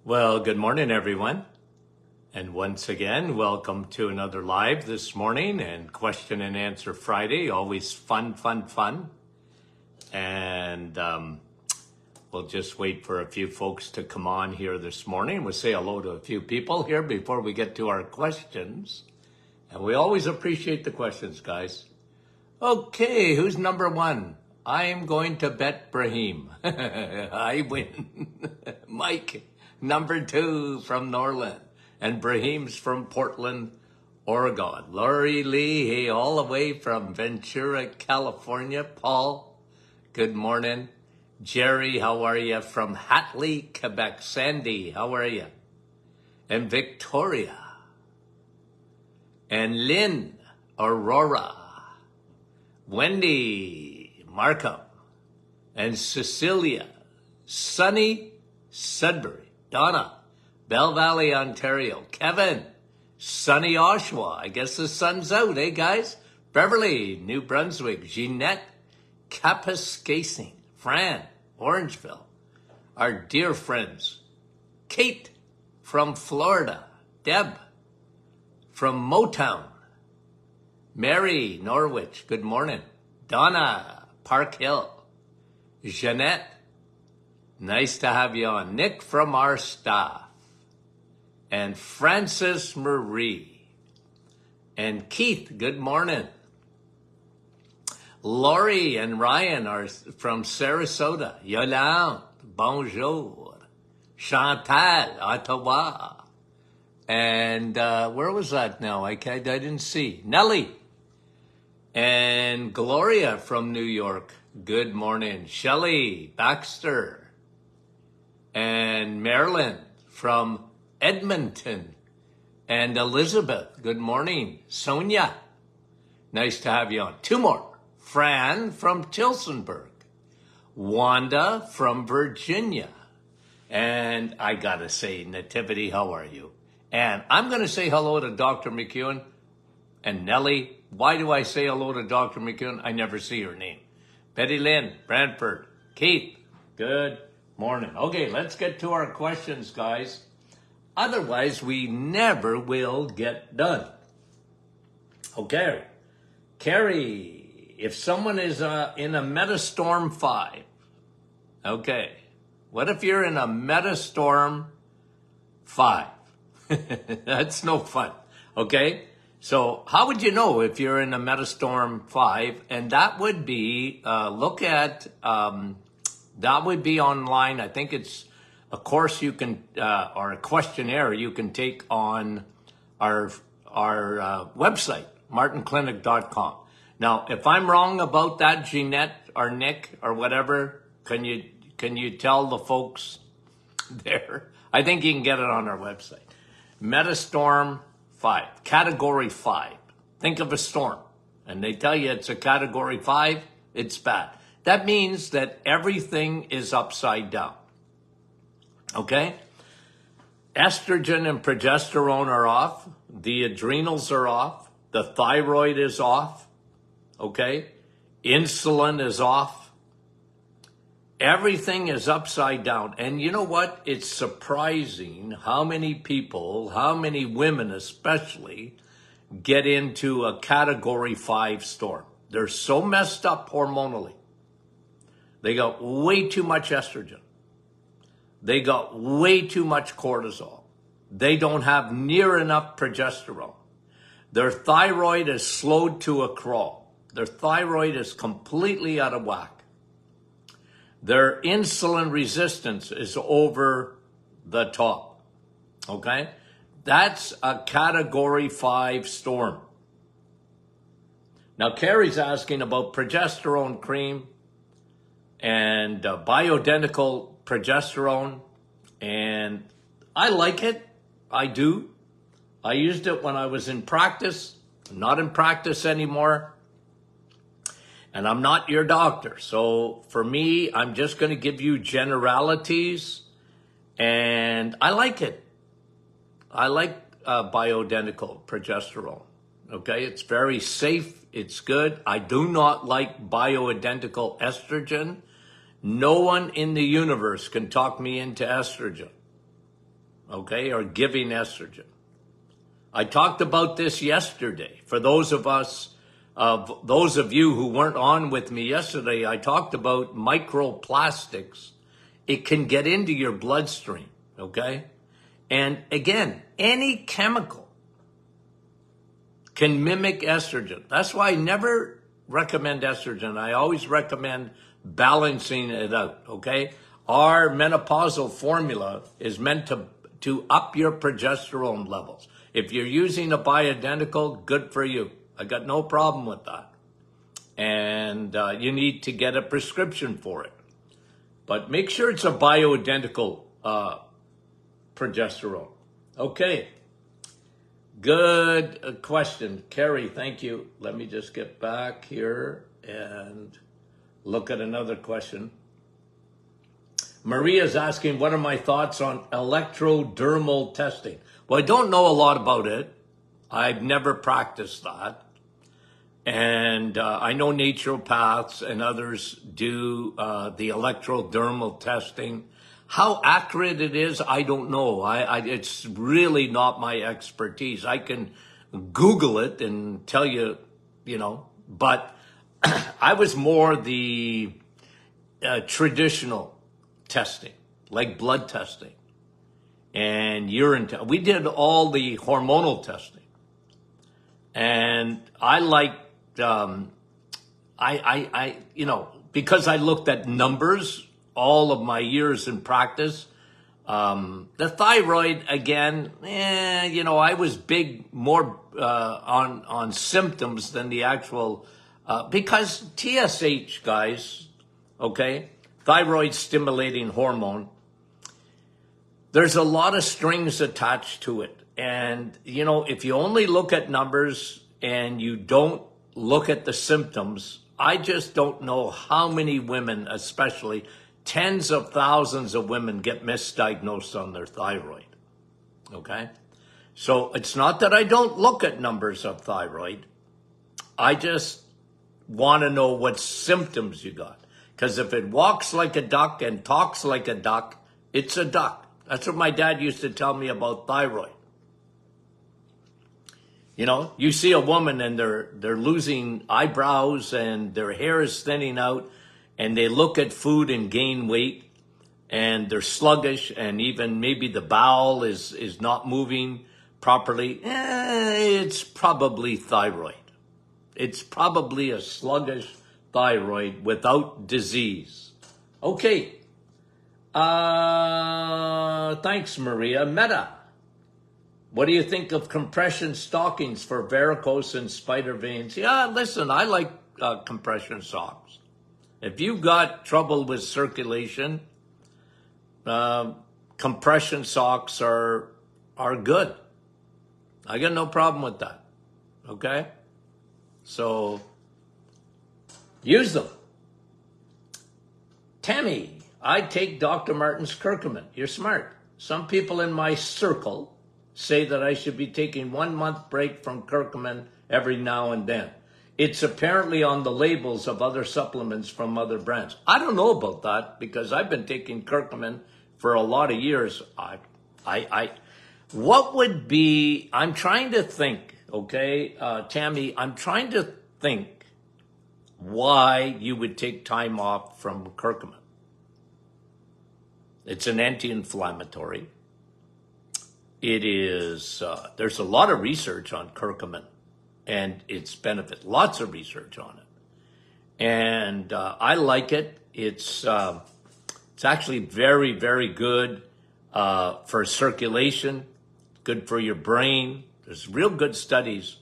Well, good morning, everyone. And once again, welcome to another live this morning and question and answer Friday. Always fun, fun, fun. And we'll just wait for a few folks to come on here this morning. We'll say hello to a few people here before we get to our questions. And we always appreciate the questions, guys. Okay, who's number one? I'm going to bet Brahim. I win. Mike, number two from Norland. And Brahim's from Portland, Oregon. Lori Lee, hey, all the way from Ventura, California. Paul, good morning. Jerry, how are you? From Hatley, Quebec. Sandy, how are you? And Victoria. And Lynn, Aurora. Wendy, Markham, and Cecilia, Sunny, Sudbury, Donna, Bell Valley, Ontario, Kevin, Sunny, Oshawa, I guess the sun's out, eh guys? Beverly, New Brunswick, Jeanette, Kapuskasing, Fran, Orangeville, our dear friends, Kate from Florida, Deb from Motown, Mary, Norwich, good morning. Donna, Park Hill. Jeanette, nice to have you on. Nick from our staff. And Francis Marie. And Keith, good morning. Lori and Ryan are from Sarasota. Yolande, bonjour. Chantal, Ottawa. And where was that now? I didn't see. Nellie. And Gloria from New York, good morning. Shelley Baxter. And Marilyn from Edmonton. And Elizabeth, good morning. Sonia, nice to have you on. Two more. Fran from Tilsonburg. Wanda from Virginia. And I gotta say, Nativity, how are you? And I'm gonna say hello to Dr. McEwen and Nellie. Why do I say hello to Dr. McEwen? I never see her name. Betty Lynn, Brantford, Keith, good morning. Okay, let's get to our questions, guys. Otherwise, we never will get done. Okay, Carrie, if someone is in a Metastorm 5, okay, what if you're in a Metastorm 5? That's no fun, okay? So how would you know if you're in a Metastorm 5? And that would be, that would be online. I think it's a course you can, or a questionnaire you can take on our website, martinclinic.com. Now, if I'm wrong about that, Jeanette or Nick or whatever, can you tell the folks there? I think you can get it on our website. Metastorm 5, category 5. Think of a storm, and they tell you it's a category 5, it's bad. That means that everything is upside down. Okay? Estrogen and progesterone are off. The adrenals are off. The thyroid is off. Okay? Insulin is off. Everything is upside down. And you know what? It's surprising how many people, how many women especially, get into a category 5 storm. They're so messed up hormonally. They got way too much estrogen. They got way too much cortisol. They don't have near enough progesterone. Their thyroid is slowed to a crawl. Their thyroid is completely out of whack. Their insulin resistance is over the top, okay? That's a category 5 storm. Now, Carrie's asking about progesterone cream and bioidentical progesterone, and I like it. I do. I used it when I was in practice. I'm not in practice anymore. And I'm not your doctor. So for me, I'm just going to give you generalities. And I like it. I like bioidentical progesterone. Okay, it's very safe. It's good. I do not like bioidentical estrogen. No one in the universe can talk me into estrogen. okay, or giving estrogen. I talked about this yesterday. For those of you who weren't on with me yesterday, I talked about microplastics. It can get into your bloodstream, okay? And again, any chemical can mimic estrogen. That's why I never recommend estrogen. I always recommend balancing it out, okay? Our menopausal formula is meant to up your progesterone levels. If you're using a bioidentical, good for you. I got no problem with that. And you need to get a prescription for it. But make sure it's a bioidentical progesterone. Okay. Good question. Carrie, thank you. Let me just get back here and look at another question. Maria's asking, what are my thoughts on electrodermal testing? Well, I don't know a lot about it. I've never practiced that. And I know naturopaths and others do the electrodermal testing. How accurate it is, I don't know. It's really not my expertise. I can Google it and tell you, but I was more the traditional testing, like blood testing and urine testing. We did all the hormonal testing. And I liked, because I looked at numbers all of my years in practice, the thyroid, again, I was more on symptoms than the actual, because TSH, guys, okay, thyroid stimulating hormone, there's a lot of strings attached to it. And, if you only look at numbers and you don't look at the symptoms, I just don't know how many women, especially tens of thousands of women, get misdiagnosed on their thyroid. Okay? So it's not that I don't look at numbers of thyroid. I just want to know what symptoms you got. Because if it walks like a duck and talks like a duck, it's a duck. That's what my dad used to tell me about thyroid. You see a woman and they're losing eyebrows and their hair is thinning out and they look at food and gain weight and they're sluggish and even maybe the bowel is not moving properly. It's probably thyroid. It's probably a sluggish thyroid without disease. Okay. Thanks, Maria. Meta. What do you think of compression stockings for varicose and spider veins? Yeah, listen, I like compression socks. If you've got trouble with circulation, compression socks are good. I got no problem with that. Okay? So, use them. Tammy, I take Dr. Martin's curcumin. You're smart. Some people in my circle say that I should be taking 1 month break from curcumin every now and then. It's apparently on the labels of other supplements from other brands. I don't know about that because I've been taking curcumin for a lot of years. What would be, I'm trying to think, okay, Tammy, I'm trying to think why you would take time off from curcumin. It's an anti-inflammatory. It is, there's a lot of research on curcumin and its benefit, lots of research on it. And I like it. It's actually very, very good for circulation, good for your brain. There's real good studies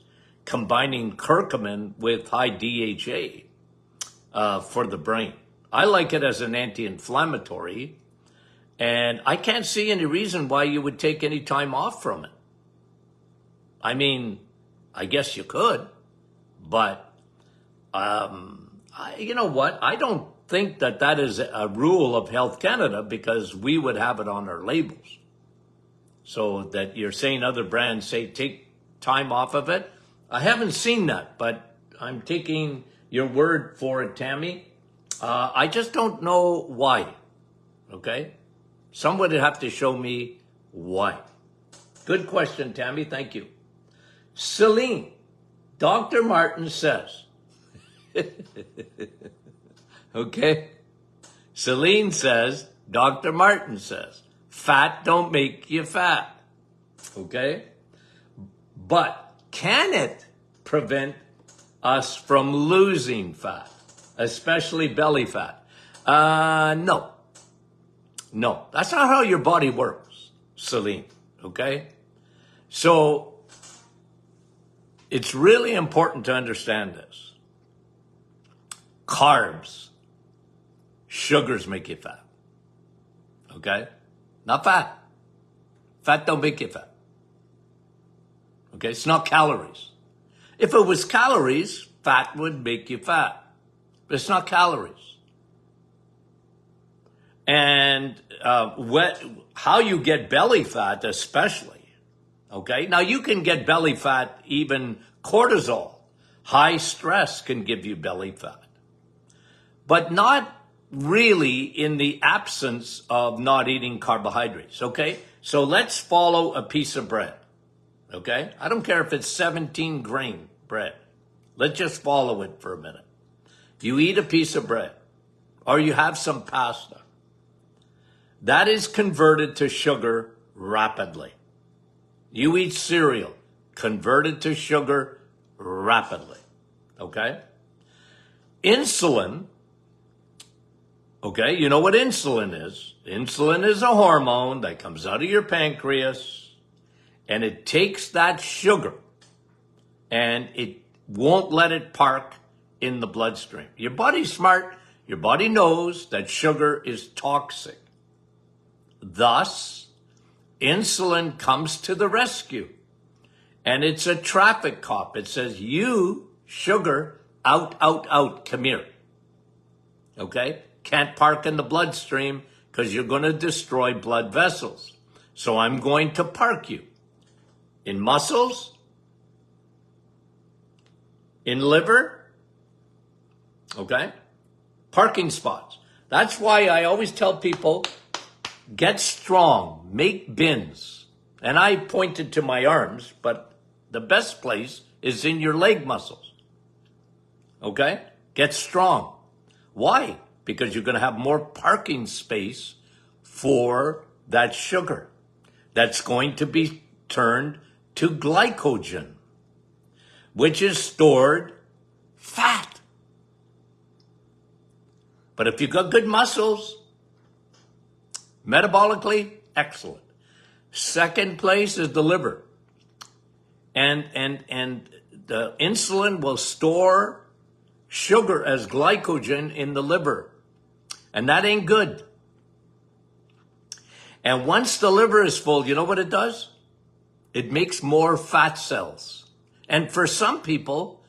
combining curcumin with high DHA for the brain. I like it as an anti-inflammatory. And I can't see any reason why you would take any time off from it. I mean, I guess you could, but you know what? I don't think that is a rule of Health Canada because we would have it on our labels. So that you're saying other brands say take time off of it. I haven't seen that, but I'm taking your word for it, Tammy. I just don't know why, okay? Someone would have to show me Why? Good question, Tammy. Thank you. Celine, Dr. Martin says, okay? Celine says, Dr. Martin says, fat don't make you fat. Okay? But can it prevent us from losing fat, especially belly fat? No. No, that's not how your body works, Celine, okay? So it's really important to understand this. Carbs, sugars make you fat, okay? Not fat. Fat don't make you fat. Okay, it's not calories. If it was calories, fat would make you fat. But it's not calories. And how you get belly fat especially, okay? Now you can get belly fat, even cortisol. High stress can give you belly fat. But not really in the absence of not eating carbohydrates, okay? So let's follow a piece of bread, okay? I don't care if it's 17 grain bread. Let's just follow it for a minute. You eat a piece of bread or you have some pasta. That is converted to sugar rapidly. You eat cereal, converted to sugar rapidly, okay? Insulin, okay, you know what insulin is. Insulin is a hormone that comes out of your pancreas, and it takes that sugar, and it won't let it park in the bloodstream. Your body's smart. Your body knows that sugar is toxic. Thus, insulin comes to the rescue. And it's a traffic cop. It says, you, sugar, out, out, out, come here. Okay? Can't park in the bloodstream because you're going to destroy blood vessels. So I'm going to park you in muscles, in liver, okay? Parking spots. That's why I always tell people, get strong, make bins. And I pointed to my arms, but the best place is in your leg muscles. Okay? Get strong. Why? Because you're going to have more parking space for that sugar that's going to be turned to glycogen, which is stored fat. But if you've got good muscles, metabolically, excellent. Second place is the liver. And the insulin will store sugar as glycogen in the liver. And that ain't good. And once the liver is full, you know what it does? It makes more fat cells. And for some people,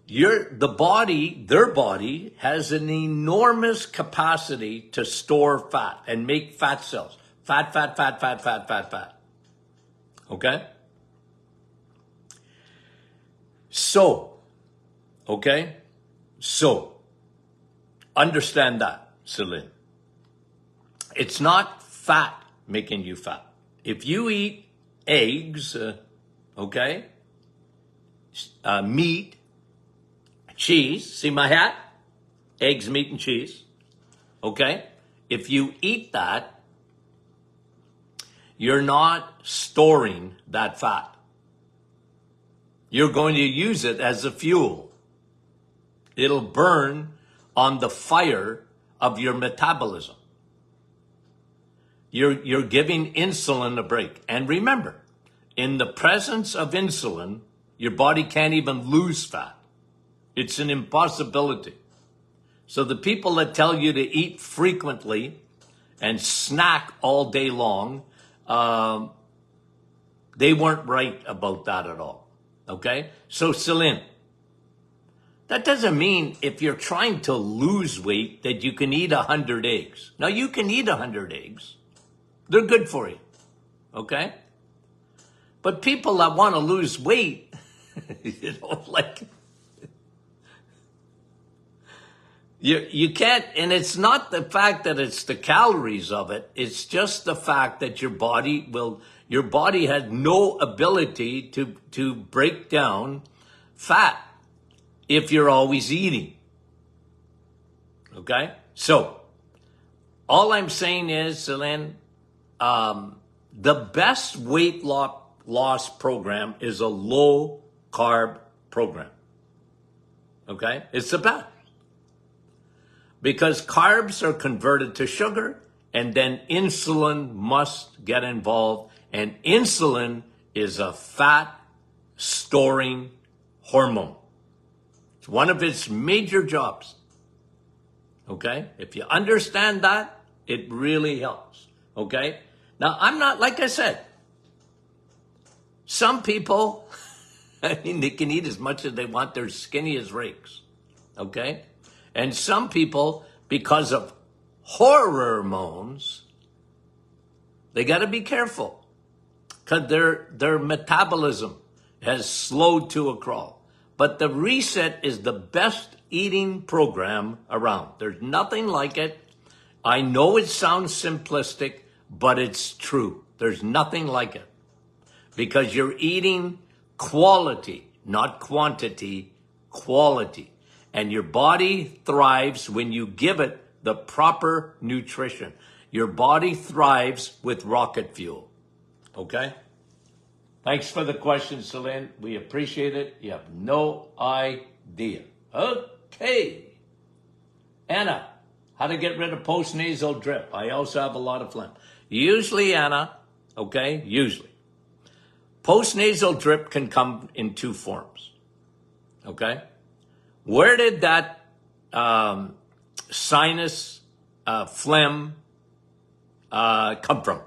their body has an enormous capacity to store fat and make fat cells. Fat. Okay? So, understand that, Celine. It's not fat making you fat. If you eat eggs, meat, cheese, see my hat? Eggs, meat, and cheese. Okay? If you eat that, you're not storing that fat. You're going to use it as a fuel. It'll burn on the fire of your metabolism. You're giving insulin a break. And remember, in the presence of insulin, your body can't even lose fat. It's an impossibility. So the people that tell you to eat frequently and snack all day long, they weren't right about that at all. Okay? So Celine, that doesn't mean if you're trying to lose weight that you can eat 100 eggs. Now you can eat 100 eggs. They're good for you. Okay? But people that want to lose weight, You can't, and it's not the fact that it's the calories of it. It's just the fact that your body has no ability to break down fat if you're always eating. Okay? So, all I'm saying is, Celine, the best weight loss program is a low carb program. Okay? It's the best. Because carbs are converted to sugar, and then insulin must get involved. And insulin is a fat storing hormone. It's one of its major jobs. Okay? If you understand that, it really helps. Okay? Now, I'm not, like I said, some people, I mean, they can eat as much as they want. They're skinny as rakes. Okay? And some people, because of hormones, they got to be careful because their metabolism has slowed to a crawl. But the reset is the best eating program around. There's nothing like it. I know it sounds simplistic, but it's true. There's nothing like it because you're eating quality, not quantity, quality. And your body thrives when you give it the proper nutrition. Your body thrives with rocket fuel. Okay? Thanks for the question, Celine. We appreciate it. You have no idea. Okay. Anna, how to get rid of postnasal drip. I also have a lot of phlegm. Usually, Anna, okay, usually. Postnasal drip can come in two forms. Okay? Where did that sinus phlegm come from?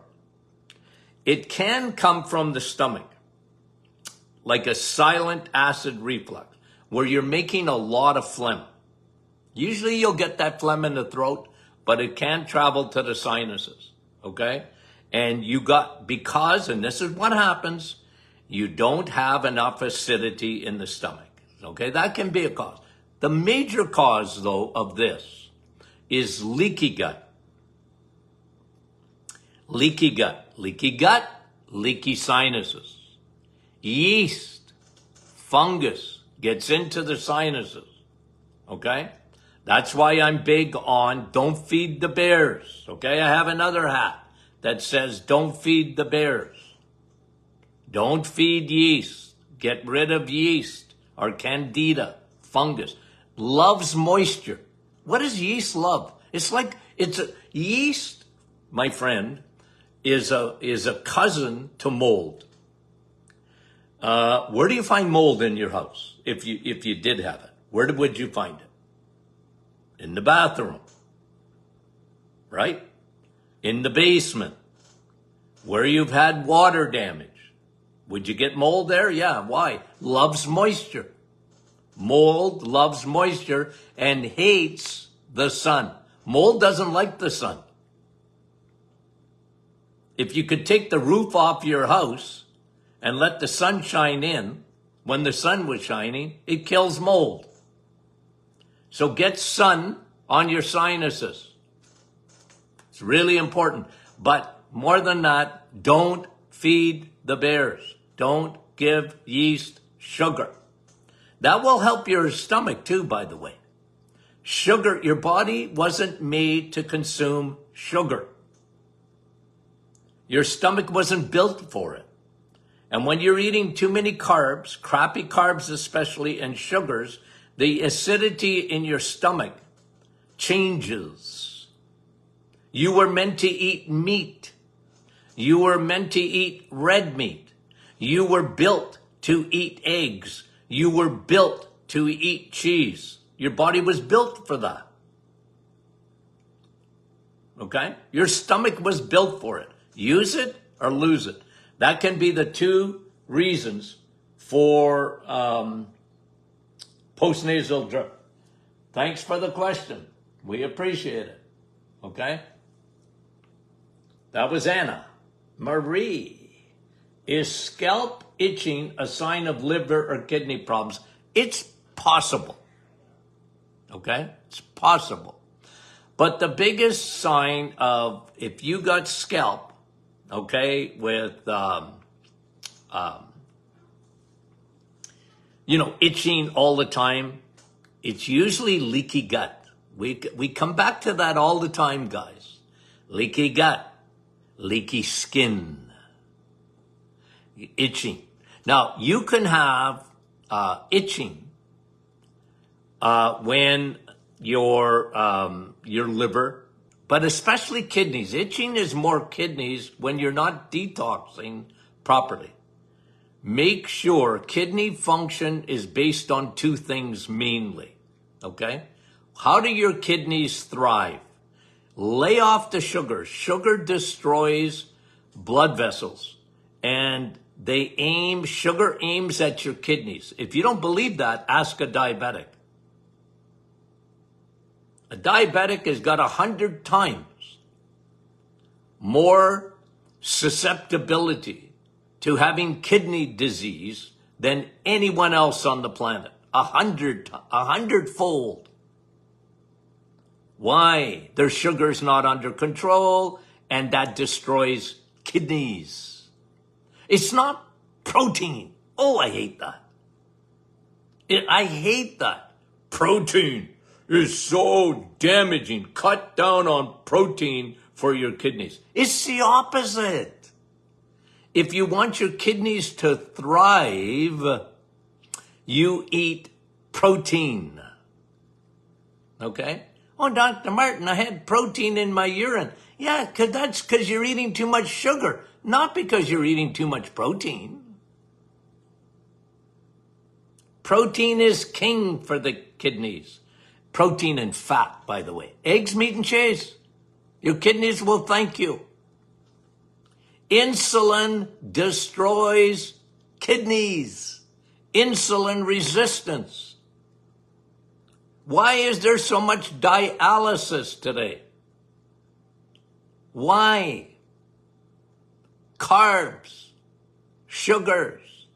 It can come from the stomach, like a silent acid reflux, where you're making a lot of phlegm. Usually you'll get that phlegm in the throat, but it can travel to the sinuses, okay? And because, and this is what happens, you don't have enough acidity in the stomach, okay? That can be a cause. The major cause, though, of this is leaky gut. Leaky gut. Leaky gut, leaky sinuses. Yeast, fungus gets into the sinuses. Okay? That's why I'm big on don't feed the bears. Okay? I have another hat that says don't feed the bears. Don't feed yeast. Get rid of yeast or candida, fungus. Loves moisture. What does yeast love? Yeast, my friend, is a cousin to mold. Where do you find mold in your house? If you did have it, where would you find it? In the bathroom, right? In the basement, where you've had water damage. Would you get mold there? Yeah. Why? Loves moisture. Mold loves moisture and hates the sun. Mold doesn't like the sun. If you could take the roof off your house and let the sun shine in, when the sun was shining, it kills mold. So get sun on your sinuses. It's really important. But more than that, don't feed the bears. Don't give yeast sugar. That will help your stomach too, by the way. Sugar, your body wasn't made to consume sugar. Your stomach wasn't built for it. And when you're eating too many carbs, crappy carbs especially, and sugars, the acidity in your stomach changes. You were meant to eat meat. You were meant to eat red meat. You were built to eat eggs. You were built to eat cheese. Your body was built for that. Okay? Your stomach was built for it. Use it or lose it. That can be the two reasons for postnasal drip. Thanks for the question. We appreciate it. Okay? That was Anna. Marie. Is scalp itching a sign of liver or kidney problems? It's possible. Okay? It's possible. But the biggest sign of if you got scalp, okay, with, itching all the time, it's usually leaky gut. We come back to that all the time, guys. Leaky gut, leaky skin, itching. Now, you can have itching when your liver, but especially kidneys. Itching is more kidneys when you're not detoxing properly. Make sure kidney function is based on two things mainly, okay? How do your kidneys thrive? Lay off the sugar. Sugar destroys blood vessels, and sugar aims at your kidneys. If you don't believe that, ask a diabetic. A diabetic has got 100 times more susceptibility to having kidney disease than anyone else on the planet. 100-fold. Why? Their sugar's not under control, and that destroys kidneys. It's not protein. Oh, I hate that. I hate that. Protein is so damaging. Cut down on protein for your kidneys. It's the opposite. If you want your kidneys to thrive, you eat protein. Okay? Oh, Dr. Martin, I had protein in my urine. Yeah, that's because you're eating too much sugar, not because you're eating too much protein. Protein is king for the kidneys. Protein and fat, by the way. Eggs, meat, and cheese. Your kidneys will thank you. Insulin destroys kidneys. Insulin resistance. Why is there so much dialysis today? Why? Carbs, sugars,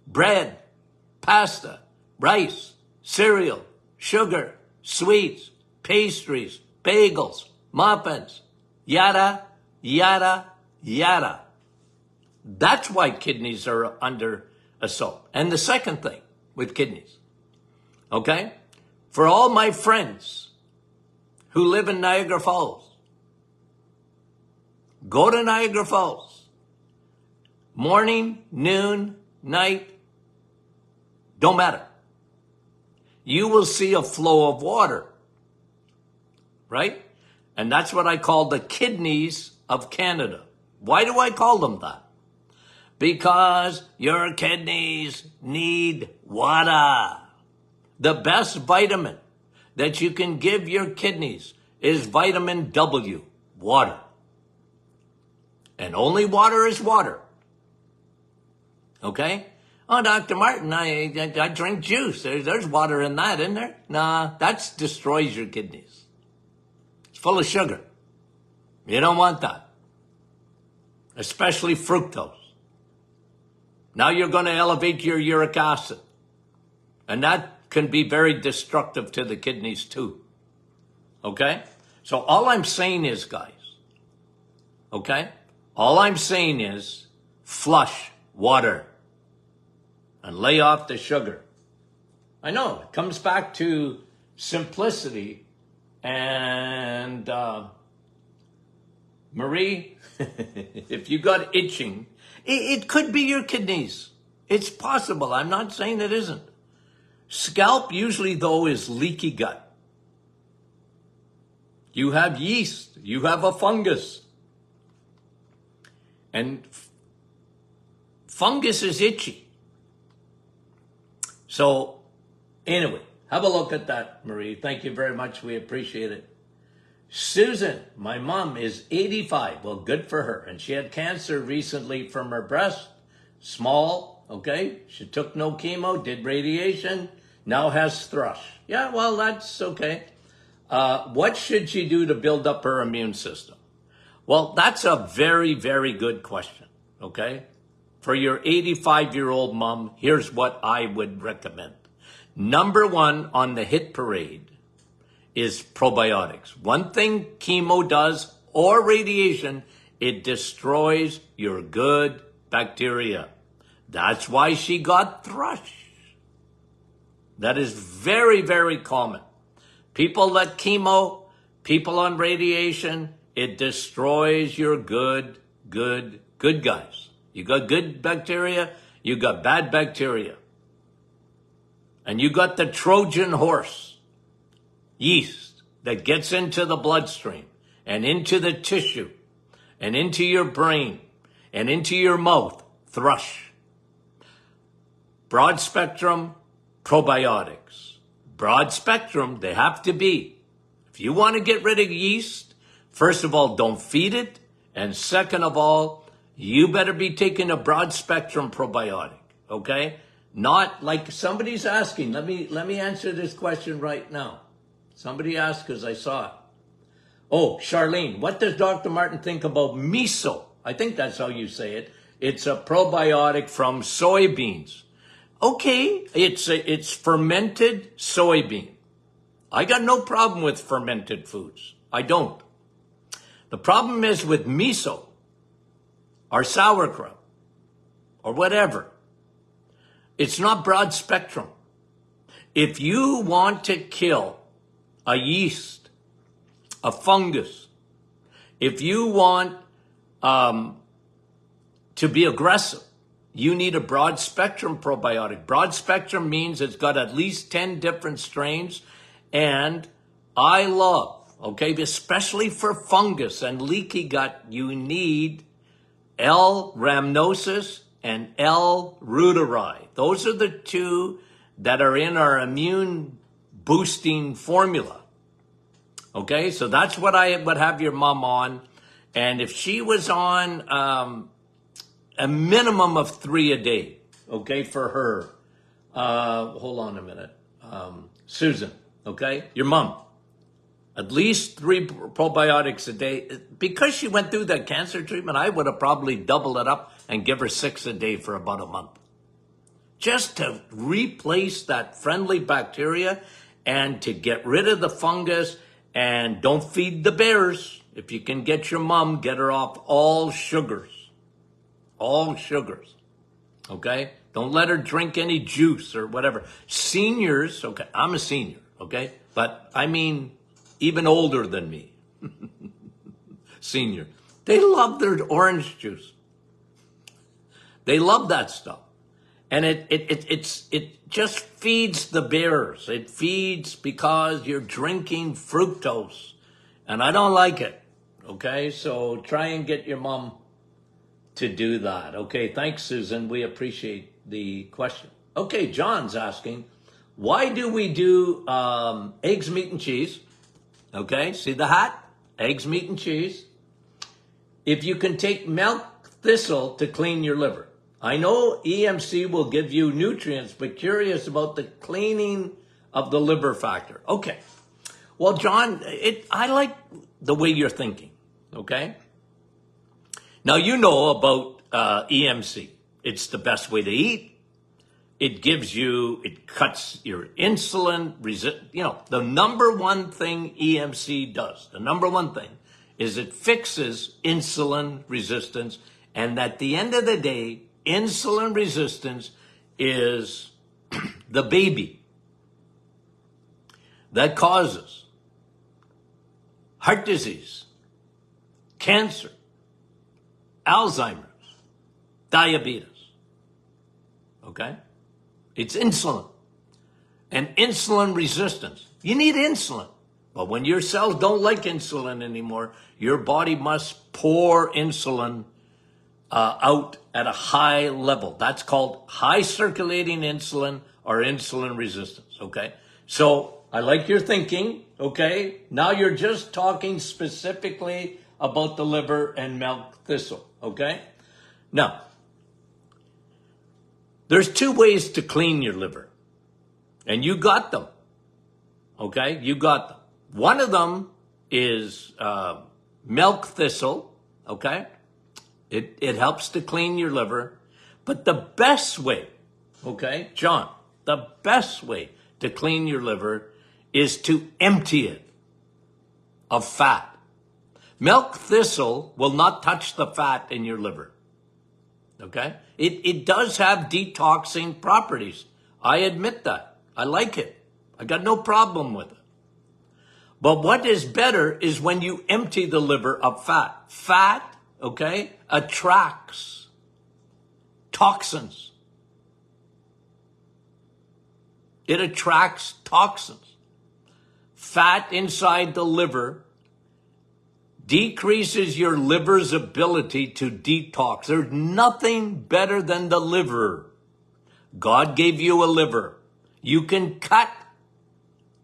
bread, pasta, rice, cereal, sugar, sweets, pastries, bagels, muffins, yada, yada, yada. That's why kidneys are under assault. And the second thing with kidneys, okay? For all my friends who live in Niagara Falls, go to Niagara Falls. Morning, noon, night, don't matter. You will see a flow of water, right? And that's what I call the kidneys of Canada. Why do I call them that? Because your kidneys need water. The best vitamin that you can give your kidneys is vitamin W, water. And only water is water. Okay? Oh, Dr. Martin, I drink juice. There's water in that, isn't there? Nah, that destroys your kidneys. It's full of sugar. You don't want that. Especially fructose. Now you're going to elevate your uric acid. And that can be very destructive to the kidneys too. Okay? So all I'm saying is, guys, okay? All I'm saying is flush water and lay off the sugar. I know, it comes back to simplicity. And Marie, if you got itching, it could be your kidneys. It's possible. I'm not saying it isn't. Scalp usually, though, is leaky gut. You have yeast. You have a fungus. And fungus is itchy. So, anyway, have a look at that, Marie. Thank you very much. We appreciate it. Susan, my mom, is 85. Well, good for her. And she had cancer recently from her breast. Small, okay? She took no chemo, did radiation, now has thrush. Yeah, well, that's okay. What should she do to build up her immune system? Well, that's a very, very good question, okay? For your 85-year-old mom, here's what I would recommend. Number one on the hit parade is probiotics. One thing chemo does, or radiation, it destroys your good bacteria. That's why she got thrush. That is very, very common. People that chemo, people on radiation, it destroys your good guys. You got good bacteria, you got bad bacteria. And you got the Trojan horse, yeast, that gets into the bloodstream and into the tissue and into your brain and into your mouth, thrush. Broad spectrum probiotics. Broad spectrum, they have to be. If you want to get rid of yeast, first of all, don't feed it. And second of all, you better be taking a broad spectrum probiotic, okay? Not like somebody's asking. Let me answer this question right now. Somebody asked because I saw it. Oh, Charlene, what does Dr. Martin think about miso? I think that's how you say it. It's a probiotic from soybeans. Okay, it's fermented soybean. I got no problem with fermented foods. I don't. The problem is with miso or sauerkraut or whatever. It's not broad spectrum. If you want to kill a yeast, a fungus, if you want to be aggressive, you need a broad spectrum probiotic. Broad spectrum means it's got at least 10 different strains. And I love, okay, especially for fungus and leaky gut, you need L. rhamnosus and L. reuteri. Those are the two that are in our immune boosting formula. Okay, so that's what I would have your mom on. And if she was on a minimum of 3 a day, okay, for her. Hold on a minute. Susan, okay, your mom. At least 3 probiotics a day. Because she went through that cancer treatment, I would have probably doubled it up and give her 6 a day for about a month. Just to replace that friendly bacteria and to get rid of the fungus. And don't feed the bears. If you can get your mom, get her off all sugars. All sugars. Okay? Don't let her drink any juice or whatever. Seniors, okay, I'm a senior, okay? But I mean, even older than me. Senior. They love their orange juice. They love that stuff. And it just feeds the bears. It feeds because you're drinking fructose. And I don't like it. Okay? So try and get your mom to do that. Okay, thanks, Susan. We appreciate the question. Okay, John's asking, why do we do eggs, meat, and cheese? Okay, see the hat? Eggs, meat, and cheese. If you can take milk thistle to clean your liver. I know EMC will give you nutrients, but curious about the cleaning of the liver factor. Okay. Well, John, I like the way you're thinking. Okay. Now, you know about EMC. It's the best way to eat. It cuts your insulin. The number one thing EMC does, the number one thing, is it fixes insulin resistance. And at the end of the day, insulin resistance is the baby that causes heart disease, cancer, Alzheimer's, diabetes. Okay? It's insulin. And insulin resistance. You need insulin. But when your cells don't like insulin anymore, your body must pour insulin out at a high level. That's called high circulating insulin or insulin resistance. Okay? So I like your thinking. Okay? Now you're just talking specifically about the liver and milk thistle. Okay? Now, there's 2 ways to clean your liver. And you got them. Okay? You got them. One of them is milk thistle. Okay? It helps to clean your liver. But the best way, okay, John, the best way to clean your liver is to empty it. of fat. Milk thistle will not touch the fat in your liver. Okay? It does have detoxing properties. I admit that. I like it. I got no problem with it. But what is better is when you empty the liver of fat. Fat, okay, attracts toxins. It attracts toxins. Fat inside the liver decreases your liver's ability to detox. There's nothing better than the liver. God gave you a liver. You can cut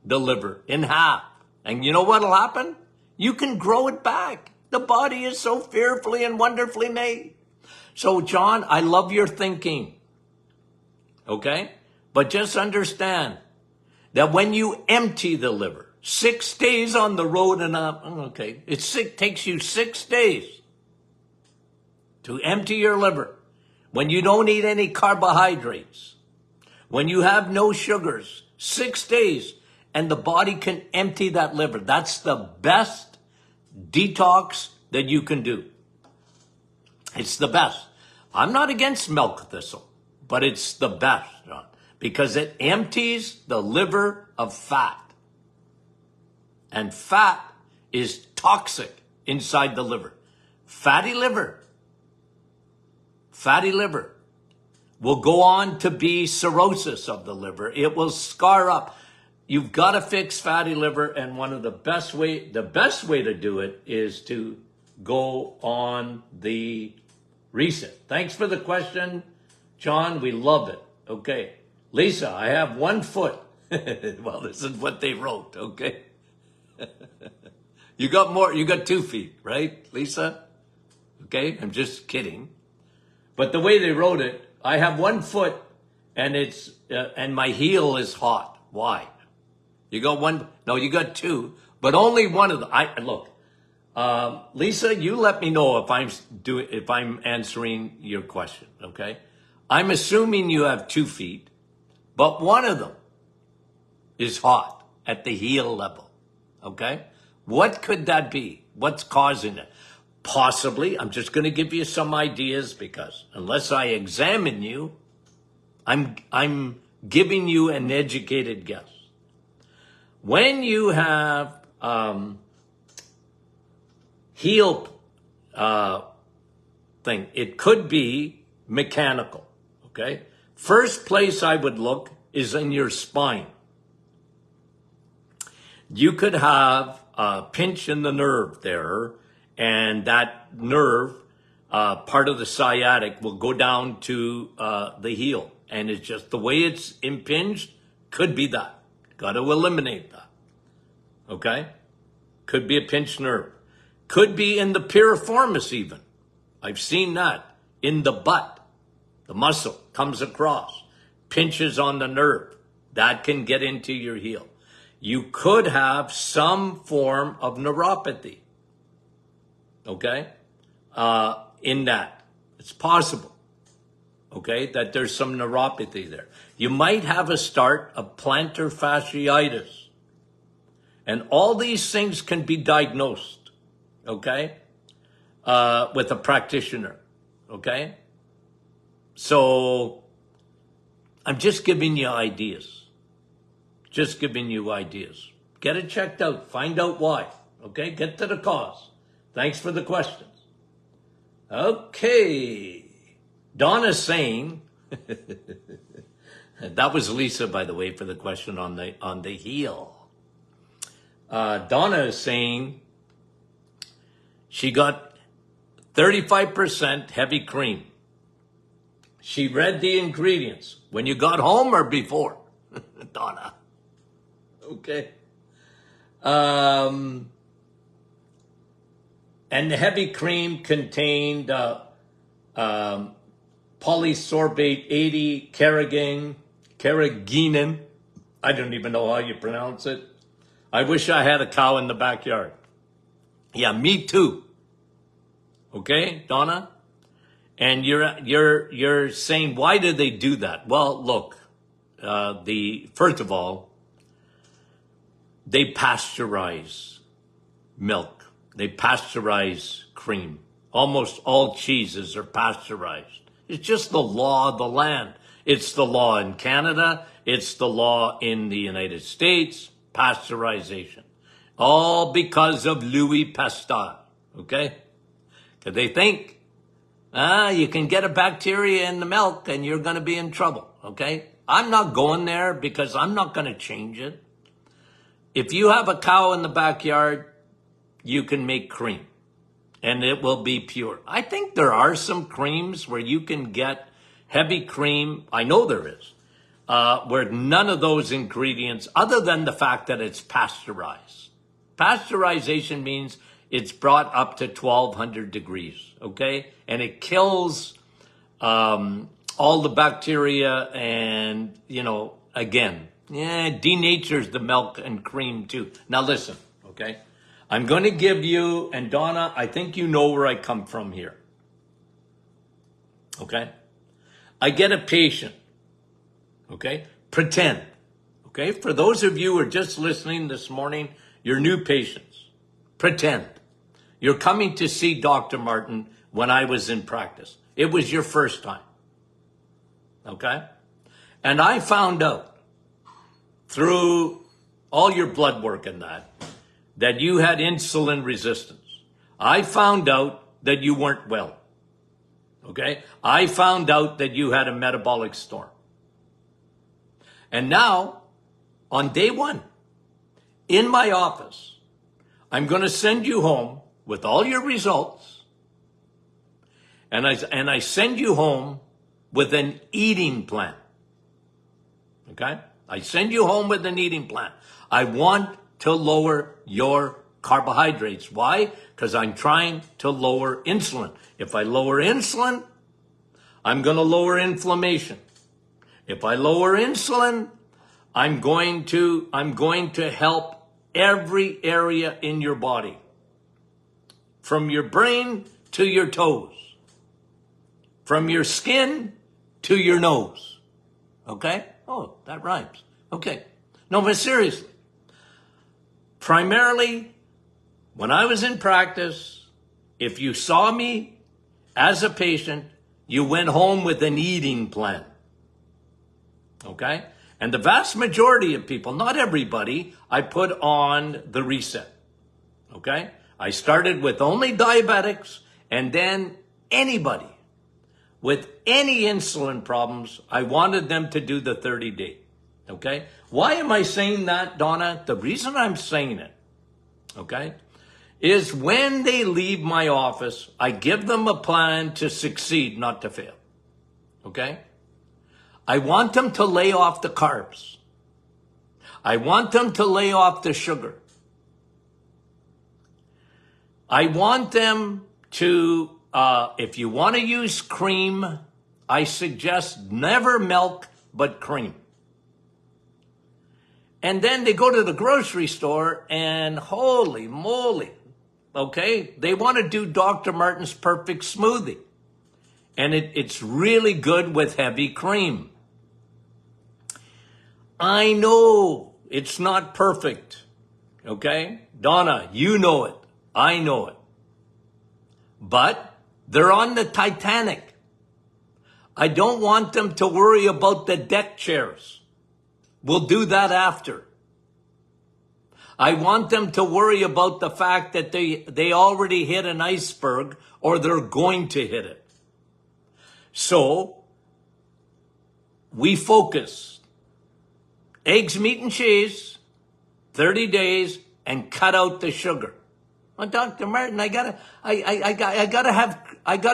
the liver in half. And you know what'll happen? You can grow it back. The body is so fearfully and wonderfully made. So, John, I love your thinking. Okay? But just understand that when you empty the liver, 6 days on the road and up, okay, it takes you 6 days to empty your liver. When you don't eat any carbohydrates, when you have no sugars, 6 days, and the body can empty that liver. That's the best detox that you can do. It's the best. I'm not against milk thistle, but it's the best, John, because it empties the liver of fat. And fat is toxic inside the liver. Fatty liver will go on to be cirrhosis of the liver. It will scar up. You've got to fix fatty liver, and one of the best way to do it is to go on the reset. Thanks for the question, John. We love it. Okay. Lisa, I have 1 foot. Well, this is what they wrote. Okay. You got 2 feet, right, Lisa? Okay. I'm just kidding. But the way they wrote it, I have 1 foot and and my heel is hot. Why? You got 1? No, you got 2, but only one of them. Look, Lisa, you let me know if I'm answering your question. Okay, I'm assuming you have 2 feet, but one of them is hot at the heel level. Okay, what could that be? What's causing it? Possibly, I'm just going to give you some ideas because unless I examine you, I'm giving you an educated guess. When you have heel thing, it could be mechanical, okay? First place I would look is in your spine. You could have a pinch in the nerve there, and that nerve, part of the sciatic, will go down to the heel. And it's just the way it's impinged, could be that. Got to eliminate that. Okay? Could be a pinched nerve. Could be in the piriformis even. I've seen that. In the butt. The muscle comes across. Pinches on the nerve. That can get into your heel. You could have some form of neuropathy. Okay? In that. It's possible. Okay? That there's some neuropathy there. You might have a start of plantar fasciitis. And all these things can be diagnosed, okay, with a practitioner, okay? So I'm just giving you ideas. Just giving you ideas. Get it checked out. Find out why, okay? Get to the cause. Thanks for the questions. Okay. Donna's saying... That was Lisa, by the way, for the question on the heel. Donna is saying she got 35% heavy cream. She read the ingredients when you got home or before, Donna. Okay. And the heavy cream contained polysorbate 80, carrageenan. I don't even know how you pronounce it. I wish I had a cow in the backyard. Yeah, me too. Okay, Donna? And you're saying, why did they do that? Well, look, first of all, they pasteurize milk. They pasteurize cream. Almost all cheeses are pasteurized. It's just the law of the land. It's the law in Canada. It's the law in the United States. Pasteurization. All because of Louis Pasteur. Okay? Because they think, you can get a bacteria in the milk and you're going to be in trouble. Okay? I'm not going there because I'm not going to change it. If you have a cow in the backyard, you can make cream and it will be pure. I think there are some creams where you can get heavy cream. I know there is, where none of those ingredients, other than the fact that it's pasteurized. Pasteurization means it's brought up to 1200 degrees, okay? And it kills all the bacteria and, again, denatures the milk and cream too. Now listen, okay? I'm going to give you, and Donna, I think you know where I come from here. Okay? I get a patient. Okay? Pretend. Okay? For those of you who are just listening this morning, you're new patients. Pretend. You're coming to see Dr. Martin when I was in practice. It was your first time. Okay? And I found out through all your blood work and that you had insulin resistance. I found out that you weren't well. Okay? I found out that you had a metabolic storm. And now, on day one, in my office, I'm going to send you home with all your results. And I send you home with an eating plan. Okay? I send you home with an eating plan. I want to lower your carbohydrates. Why? Because I'm trying to lower insulin. If I lower insulin, I'm going to lower inflammation. If I lower insulin, I'm going to help every area in your body. From your brain to your toes. From your skin to your nose. Okay? Oh, that rhymes. Okay. No, but seriously. Primarily, when I was in practice, if you saw me as a patient, you went home with an eating plan. Okay? And the vast majority of people, not everybody, I put on the reset. Okay? I started with only diabetics, and then anybody with any insulin problems, I wanted them to do the 30-day. Okay? Why am I saying that, Donna? The reason I'm saying it, okay, is when they leave my office, I give them a plan to succeed, not to fail. Okay? I want them to lay off the carbs. I want them to lay off the sugar. I want them to, if you want to use cream, I suggest never milk, but cream. And then they go to the grocery store and holy moly, okay, they want to do Dr. Martin's Perfect Smoothie. And it's really good with heavy cream. I know it's not perfect, okay? Donna, you know it. I know it. But they're on the Titanic. I don't want them to worry about the deck chairs. We'll do that after. I want them to worry about the fact that they already hit an iceberg or they're going to hit it. So, we focus. Eggs, meat, and cheese, 30 days, and cut out the sugar. Well, Dr. Martin, I gotta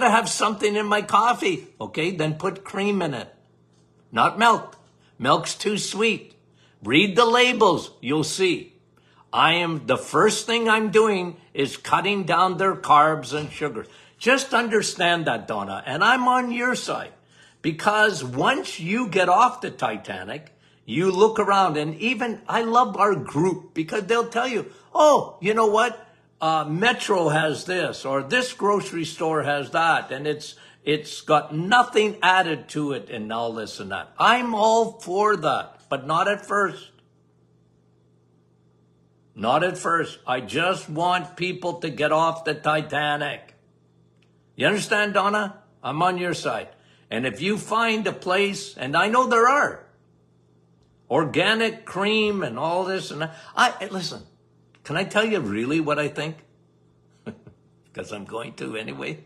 have something in my coffee. Okay, then put cream in it. Not milk. Milk's too sweet. Read the labels, you'll see. The first thing I'm doing is cutting down their carbs and sugars. Just understand that, Donna, and I'm on your side. Because once you get off the Titanic, you look around, and even, I love our group, because they'll tell you, oh, you know what? Metro has this, or this grocery store has that, and it's got nothing added to it and all this and that. I'm all for that, but not at first. Not at first. I just want people to get off the Titanic. You understand, Donna? I'm on your side. And if you find a place, and I know there are, organic cream and all this, and listen, can I tell you really what I think? Because I'm going to anyway.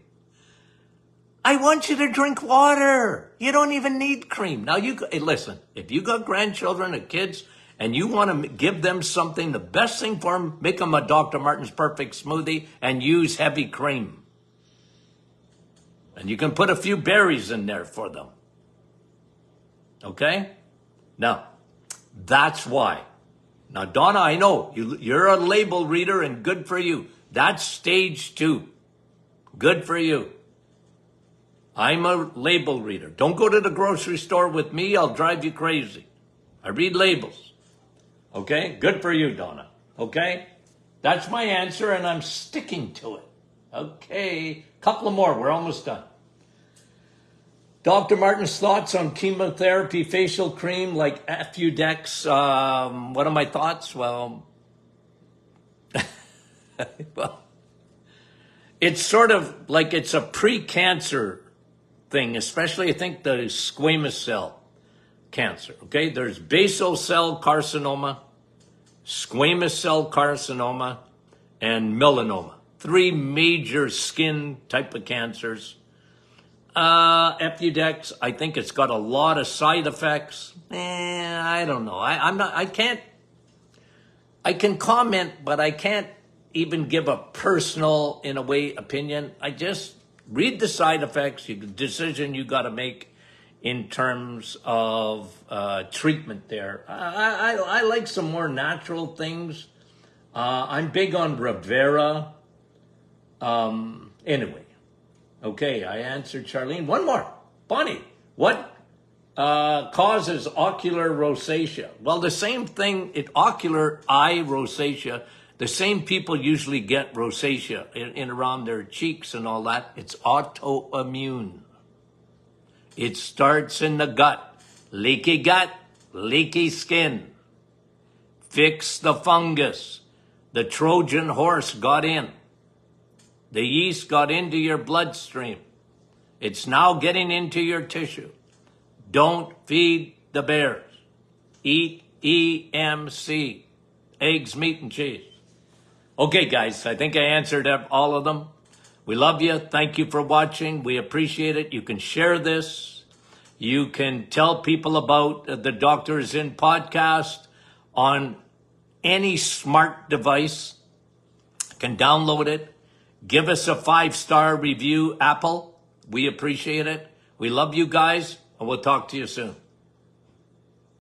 I want you to drink water. You don't even need cream. Now, listen, if you got grandchildren or kids and you want to give them something, the best thing for them, make them a Dr. Martin's Perfect Smoothie and use heavy cream. And you can put a few berries in there for them. Okay? Now, that's why. Now, Donna, I know you're a label reader and good for you. That's stage 2. Good for you. I'm a label reader. Don't go to the grocery store with me. I'll drive you crazy. I read labels. Okay? Good for you, Donna. Okay? That's my answer, and I'm sticking to it. Okay. Couple of more. We're almost done. Dr. Martin's thoughts on chemotherapy facial cream like Fudex. What are my thoughts? Well, it's sort of like it's a pre-cancer thing, especially I think the squamous cell cancer. Okay, there's basal cell carcinoma, squamous cell carcinoma, and melanoma. 3 major skin type of cancers. Fudex, I think it's got a lot of side effects. I don't know. I can comment, but I can't even give a personal, in a way, opinion. I just read the side effects, the decision you got to make in terms of treatment there. I like some more natural things. I'm big on Rivera. Anyway. Okay, I answered Charlene. One more. Bonnie, what causes ocular rosacea? Well, the same thing, ocular eye rosacea, the same people usually get rosacea in around their cheeks and all that. It's autoimmune. It starts in the gut, leaky skin. Fix the fungus. The Trojan horse got in. The yeast got into your bloodstream. It's now getting into your tissue. Don't feed the bears. Eat EMC, eggs, meat, and cheese. Okay, guys, I think I answered all of them. We love you. Thank you for watching. We appreciate it. You can share this. You can tell people about the Doctors In podcast on any smart device. You can download it. Give us a 5-star review, Apple. We appreciate it. We love you guys, and we'll talk to you soon.